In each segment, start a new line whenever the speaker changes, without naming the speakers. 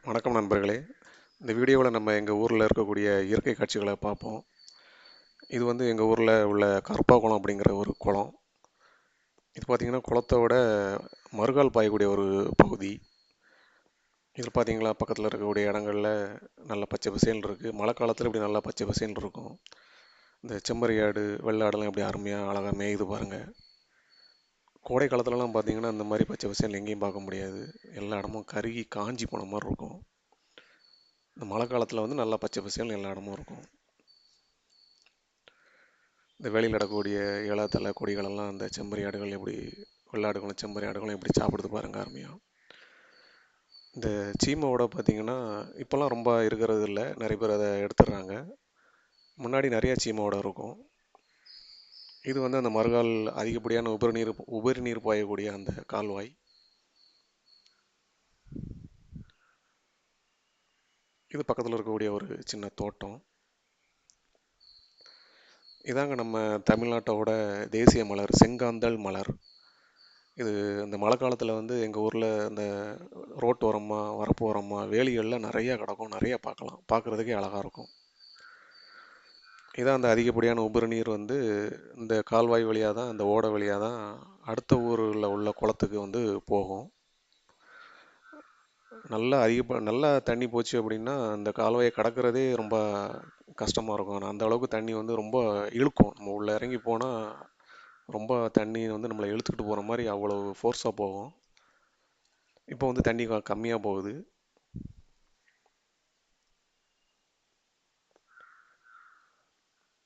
வணக்கம் நண்பர்களே. இந்த வீடியோவில் நம்ம எங்கள் ஊரில் இருக்கக்கூடிய இயற்கை காட்சிகளை பார்ப்போம். இது வந்து எங்கள் ஊரில் உள்ள கருப்பா குளம் அப்படிங்கிற ஒரு குளம். இது பார்த்திங்கன்னா குளத்தோட மறுகால் பாயக்கூடிய ஒரு பகுதி. இதில் பார்த்தீங்களா பக்கத்தில் இருக்கக்கூடிய இடங்களில் நல்ல பச்சை பசேல்னு இருக்குது. மழை காலத்தில் இப்படி நல்லா பச்சை பசேல்னு இருக்கும். இந்த செம்மறியாடு வெள்ளாடெல்லாம் இப்படி அருமையாக அழகாக மேயுது பாருங்கள். கோடை காலத்துலலாம் பார்த்தீங்கன்னா இந்த மாதிரி பச்சை பசேல் எங்கேயும் பார்க்க முடியாது. எல்லா இடமும் கருகி காஞ்சி போன மாதிரி இருக்கும். இந்த மழை காலத்தில் வந்து நல்லா பச்சை பசேல்னு எல்லா இடமும் இருக்கும். இந்த வேலையில் நடக்கக்கூடிய இலத்தலை கொடிகளெல்லாம் அந்த செம்மறி ஆடுகள் எப்படி வெள்ளாடுகளும் செம்மறி ஆடுகளும் எப்படி சாப்பிடுது பாருங்க அருமையாக. இந்த சீமையோட பார்த்திங்கன்னா இப்போல்லாம் ரொம்ப இருக்கிறது இல்லை, நிறைய பேர் அதை எடுத்துடுறாங்க. முன்னாடி நிறையா சீமையோட இருக்கும். இது வந்து அந்த மறுகால் அதிகப்படியான உபரி நீர் பாயக்கூடிய அந்த கால்வாய். இது பக்கத்தில் இருக்கக்கூடிய ஒரு சின்ன தோட்டம். இதாங்க நம்ம தமிழ்நாட்டோட தேசிய மலர் செங்காந்தள் மலர். இது இந்த மழை காலத்தில் வந்து எங்கள் ஊரில் இந்த ரோட்டோரமாக வரப்போரமாக வேலிகளில் நிறையா கிடக்கும், நிறையா பார்க்கலாம், பார்க்குறதுக்கே அழகாக இருக்கும். இதான் அந்த அதிகப்படியான உபரி நீர் வந்து இந்த கால்வாய் வழியாக தான், இந்த ஓடை வழியாக தான் அடுத்த ஊரில் உள்ள குளத்துக்கு வந்து போகும். நல்லா தண்ணி போச்சு அப்படின்னா அந்த கால்வாயை கடக்கிறதே ரொம்ப கஷ்டமாக இருக்கும். ஆனால் அந்த அளவுக்கு தண்ணி வந்து ரொம்ப இழுக்கும். நம்ம உள்ளே இறங்கி போனால் ரொம்ப தண்ணி வந்து நம்மளை இழுத்துக்கிட்டு போகிற மாதிரி அவ்வளோ ஃபோர்ஸாக போகும். இப்போ வந்து தண்ணி கம்மியாக போகுது.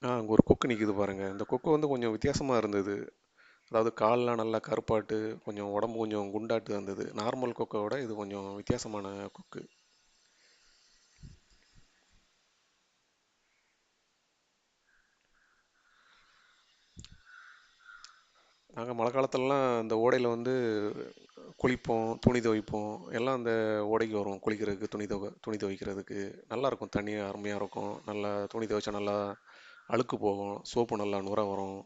அங்கே ஒரு கொக்கு நிற்கிது பாருங்கள். இந்த கொக்கு வந்து கொஞ்சம் வித்தியாசமாக இருந்தது. அதாவது கால்லாம் நல்லா கருப்பாட்டு, கொஞ்சம் உடம்பு கொஞ்சம் குண்டாட்டு இருந்தது. நார்மல் கொக்கை விட இது கொஞ்சம் வித்தியாசமான கொக்கு. நாங்கள் மழை காலத்துலலாம் அந்த ஓடையில் வந்து குளிப்போம், துணி துவைப்போம். எல்லாம் அந்த ஓடைக்கு வரும் குளிக்கிறதுக்கு, துணி துவைக்கிறதுக்கு. நல்லாயிருக்கும், தண்ணி அருமையாக இருக்கும். நல்லா துணி துவைச்சா நல்லா அழுக்கு போகும், சோப்பு நல்லா நுர வரும்.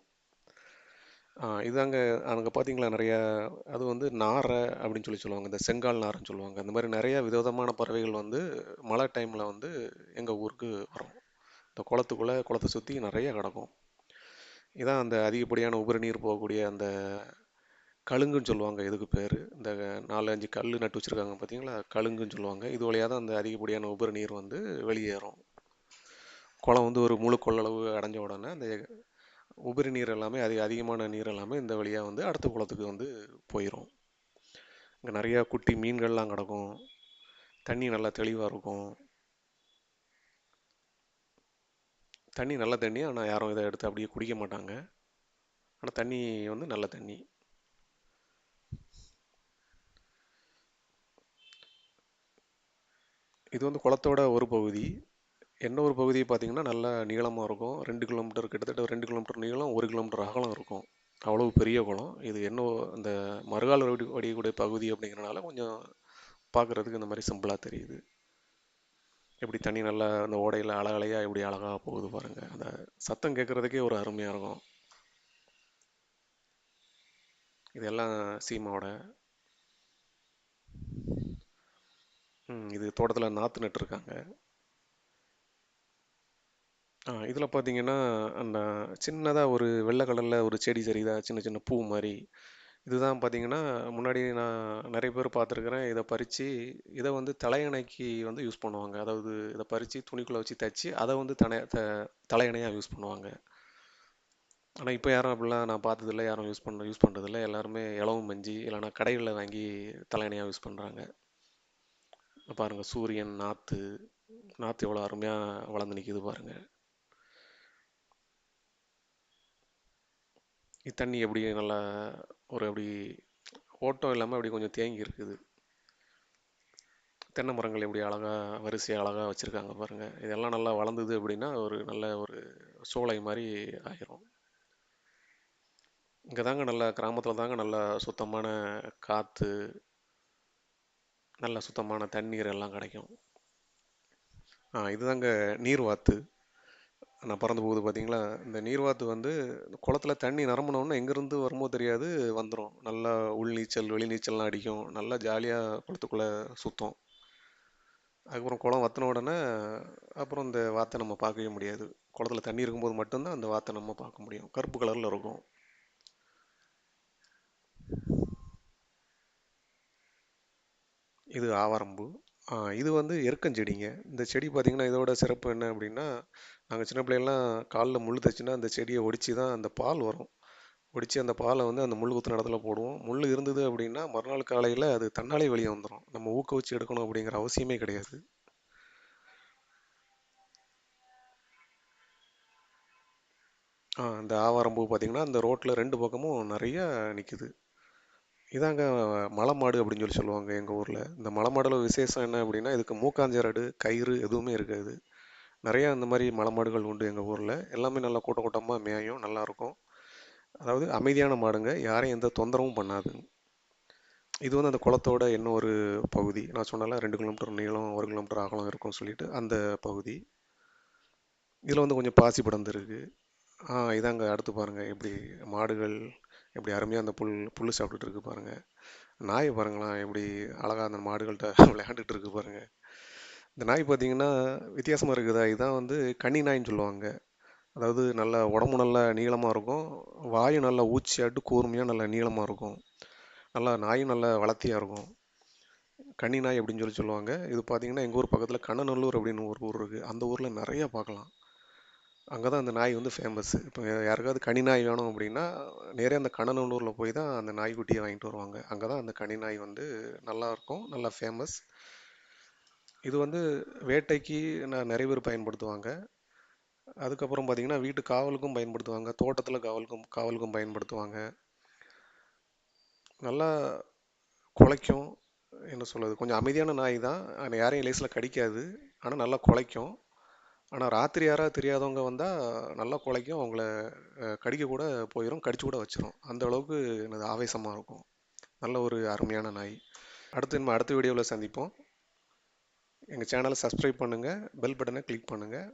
இதாங்க அங்கே பார்த்தீங்களா நிறையா, அது வந்து நாரை அப்படின்னு சொல்லுவாங்க, இந்த செங்கால் நாரைன்னு சொல்லுவாங்க. அந்த மாதிரி நிறையா விதவிதமான பறவைகள் வந்து மழை டைமில் வந்து எங்கள் ஊருக்கு வரும். இந்த குளத்தை சுற்றி நிறைய கிடக்கும். இதான் அந்த அதிகப்படியான உபரி நீர் போகக்கூடிய அந்த கழுங்குன்னு சொல்லுவாங்க. இதுக்கு பேர் இந்த 4-5 கல் நட்டு வச்சுருக்காங்க பார்த்தீங்களா, கழுங்குன்னு சொல்லுவாங்க. இது வழியாக தான் அந்த அதிகப்படியான உபரி நீர் வந்து வெளியேறும். குளம் வந்து ஒரு முழு கொள்ளளவு அடைஞ்ச உடனே அந்த உபரி நீர் எல்லாமே அதிகமான நீர் எல்லாமே இந்த வழியாக வந்து அடுத்த குளத்துக்கு வந்து போயிடும். இங்கே நிறையா குட்டி மீன்கள்லாம் கிடக்கும். தண்ணி நல்லா தெளிவாக இருக்கும். தண்ணி நல்ல தண்ணி, ஆனால் யாரும் இதை எடுத்து அப்படியே குடிக்க மாட்டாங்க. ஆனால் தண்ணி வந்து நல்ல தண்ணி. இது வந்து குளத்தோட ஒரு பகுதி. என்ன ஒரு பகுதி பார்த்தீங்கன்னா நல்லா நீளமாக இருக்கும். 2 கிலோமீட்டர், கிட்டத்தட்ட 2 கிலோமீட்டர் நீளம், 1 கிலோமீட்டர் அகலம் இருக்கும். அவ்வளவு பெரிய குளம் இது. என்ன அந்த மறுகால் வடியக்கூடிய பகுதி அப்படிங்கிறனால கொஞ்சம் பார்க்குறதுக்கு இந்த மாதிரி சிம்பிளாக தெரியுது. எப்படி தண்ணி நல்லா அந்த ஓடையில் அலையாக எப்படி அழகாக போகுது பாருங்கள். அந்த சத்தம் கேட்குறதுக்கே ஒரு அருமையாக இருக்கும். இதெல்லாம் சீமாவோட இது தோட்டத்தில் நாற்று நட்டுருக்காங்க. இதில் பார்த்தீங்கன்னா அந்த சின்னதாக ஒரு வெள்ளை கலரில் ஒரு செடி சரிதா, சின்ன சின்ன பூ மாதிரி. இதுதான் பார்த்தீங்கன்னா முன்னாடி நான் நிறைய பேர் பார்த்துருக்குறேன். இதை பறித்து இதை வந்து தலையணைக்கு வந்து யூஸ் பண்ணுவாங்க. அதாவது இதை பறித்து துணிக்குள்ளே வச்சு தைச்சி அதை வந்து தலையணையாக யூஸ் பண்ணுவாங்க. ஆனால் இப்போ யாரும் அப்படிலாம் நான் பார்த்ததில்ல, யாரும் யூஸ் பண்ணுறதில்ல. எல்லாருமே இலவும் மஞ்சி இல்லைனா கடைகளில் வாங்கி தலையணையாக யூஸ் பண்ணுறாங்க. பாருங்கள் சூரியன், நாற்று நாற்று எவ்வளோ அருமையாக வளர்ந்து நிற்கிது பாருங்கள். தண்ணி எப்படி நல்லா ஒரு அப்படி ஓட்டம் இல்லாமல் அப்படி கொஞ்சம் தேங்கி இருக்குது. தென்னை மரங்கள் எப்படி அழகாக வரிசையாக அழகாக வச்சுருக்காங்க பாருங்கள். இதெல்லாம் நல்லா வளர்ந்தது அப்படின்னா ஒரு நல்ல ஒரு சோலை மாதிரி ஆயிரும். இங்கே தாங்க நல்லா கிராமத்தில் தாங்க நல்லா சுத்தமான காற்று, நல்ல சுத்தமான தண்ணீர் எல்லாம் கிடைக்கும். இதுதாங்க நீர்வாத்து. நான் பறந்து போகுது பார்த்தீங்களா, இந்த நீர்வாத்து வந்து குளத்துல தண்ணி நிரம்பினோன்னா எங்கேருந்து வருமோ தெரியாது, வந்துடும். நல்லா உள் நீச்சல் வெளி நீச்சல்லாம் அடிக்கும். நல்லா ஜாலியாக குளத்துக்குள்ளே சுத்தம். அதுக்கப்புறம் குளம் வற்றின உடனே அப்புறம் இந்த வாத்தை நம்ம பார்க்கவே முடியாது. குளத்துல தண்ணி இருக்கும்போது மட்டும்தான் அந்த வாத்தை நம்ம பார்க்க முடியும். கருப்பு கலரில் இருக்கும். இது ஆவாரம்பூ. இது வந்து எருக்கஞ்செடிங்க. இந்த செடி பார்த்தீங்கன்னா இதோட சிறப்பு என்ன அப்படின்னா, நாங்கள் சின்ன பிள்ளைலாம் காலில் முள் தைச்சுன்னா அந்த செடியை ஒடிச்சு தான் அந்த பால் வரும். ஒடிச்சு அந்த பாலை வந்து அந்த முள் குத்துன இடத்துல போடுவோம். முள் இருந்தது அப்படின்னா மறுநாள் காலையில் அது தன்னாலே வெளியே வந்துடும். நம்ம ஊக்க வச்சு எடுக்கணும் அப்படிங்கிற அவசியமே கிடையாது. இந்த ஆவாரம்பூ பார்த்தீங்கன்னா அந்த ரோட்டில் ரெண்டு பக்கமும் நிறைய நிற்குது. இதாங்க மலை மாடு அப்படின்னு சொல்லி சொல்லுவாங்க எங்கள் ஊரில். இந்த மலை மாடுல விசேஷம் என்ன அப்படின்னா இதுக்கு மூக்காஞ்சரடு கயிறு எதுவுமே இருக்காது. நிறையா இந்த மாதிரி மலை மாடுகள் உண்டு எங்கள் ஊரில். எல்லாமே நல்லா கூட்டம் கூட்டமாக மேயும் நல்லாயிருக்கும். அதாவது அமைதியான மாடுங்க, யாரையும் எந்த தொந்தரவும் பண்ணாது. இது வந்து அந்த குளத்தோட என்ன ஒரு பகுதி நான் சொன்னால 2 கிலோமீட்டர் நீளம் 1 கிலோமீட்டர் அகலம் இருக்கும்னு சொல்லிட்டு அந்த பகுதி. இதில் வந்து கொஞ்சம் பாசி படர்ந்து இருக்கு. இதாங்க அடுத்து பாருங்க எப்படி மாடுகள் எப்படி அருமையாக அந்த புல் சாப்பிட்டுட்டு இருக்கு பாருங்க. நாயை பாருங்களேன் எப்படி அழகா அந்த மாடுகள்கிட்ட விளையாண்டுட்டு இருக்கு பாருங்க. இந்த நாய் பார்த்தீங்கன்னா வித்தியாசமாக இருக்குதா, இதான் வந்து கன்னி நாயின்னு சொல்லுவாங்க. அதாவது நல்லா உடம்பு நல்லா நீளமாக இருக்கும், வாயும் நல்லா ஊச்சியாட்டு கூர்மையாக நல்லா நீளமாக இருக்கும், நல்லா நாயும் நல்லா வளர்த்தியாக இருக்கும். கன்னி நாய் அப்படின்னு சொல்லி சொல்லுவாங்க. இது பார்த்தீங்கன்னா எங்கள் ஊர் பக்கத்தில் கண்ணநல்லூர் அப்படின்னு ஒரு ஊர் இருக்குது. அந்த ஊரில் நிறைய பார்க்கலாம். அங்கே தான் அந்த நாய் வந்து ஃபேமஸ். இப்போ யாருக்காவது கனி நாய் வேணும் அப்படின்னா நேரே அந்த கண்ணநல்லூரில் போய் தான் அந்த நாய்க்குட்டியை வாங்கிட்டு வருவாங்க. அங்கே தான் அந்த கனி நாய் வந்து நல்லா இருக்கும், நல்லா ஃபேமஸ். இது வந்து வேட்டைக்கு நிறைய பேர் பயன்படுத்துவாங்க. அதுக்கப்புறம் பார்த்தீங்கன்னா வீட்டு காவலுக்கும் பயன்படுத்துவாங்க, தோட்டத்தில் காவலுக்கும் பயன்படுத்துவாங்க. நல்லா குலைக்கும். என்ன சொல்கிறது, கொஞ்சம் அமைதியான நாய் தான், ஆனால் யாரையும் லேசில் கடிக்காது. ஆனால் நல்லா குலைக்கும். ஆனால் ராத்திரி யாராவது தெரியாதவங்க வந்தால் நல்லா குலைக்கும், அவங்கள கடிக்க கூட போயிடும், கடிச்சு கூட வச்சிரும். அந்த அளவுக்கு எனது ஆவேசமாக இருக்கும். நல்ல ஒரு அருமையான நாய். அடுத்த வீடியோவில் சந்திப்போம். எங்கள் சேனலை சப்ஸ்கிரைப் பண்ணுங்கள், பெல் பட்டனை கிளிக் பண்ணுங்கள்.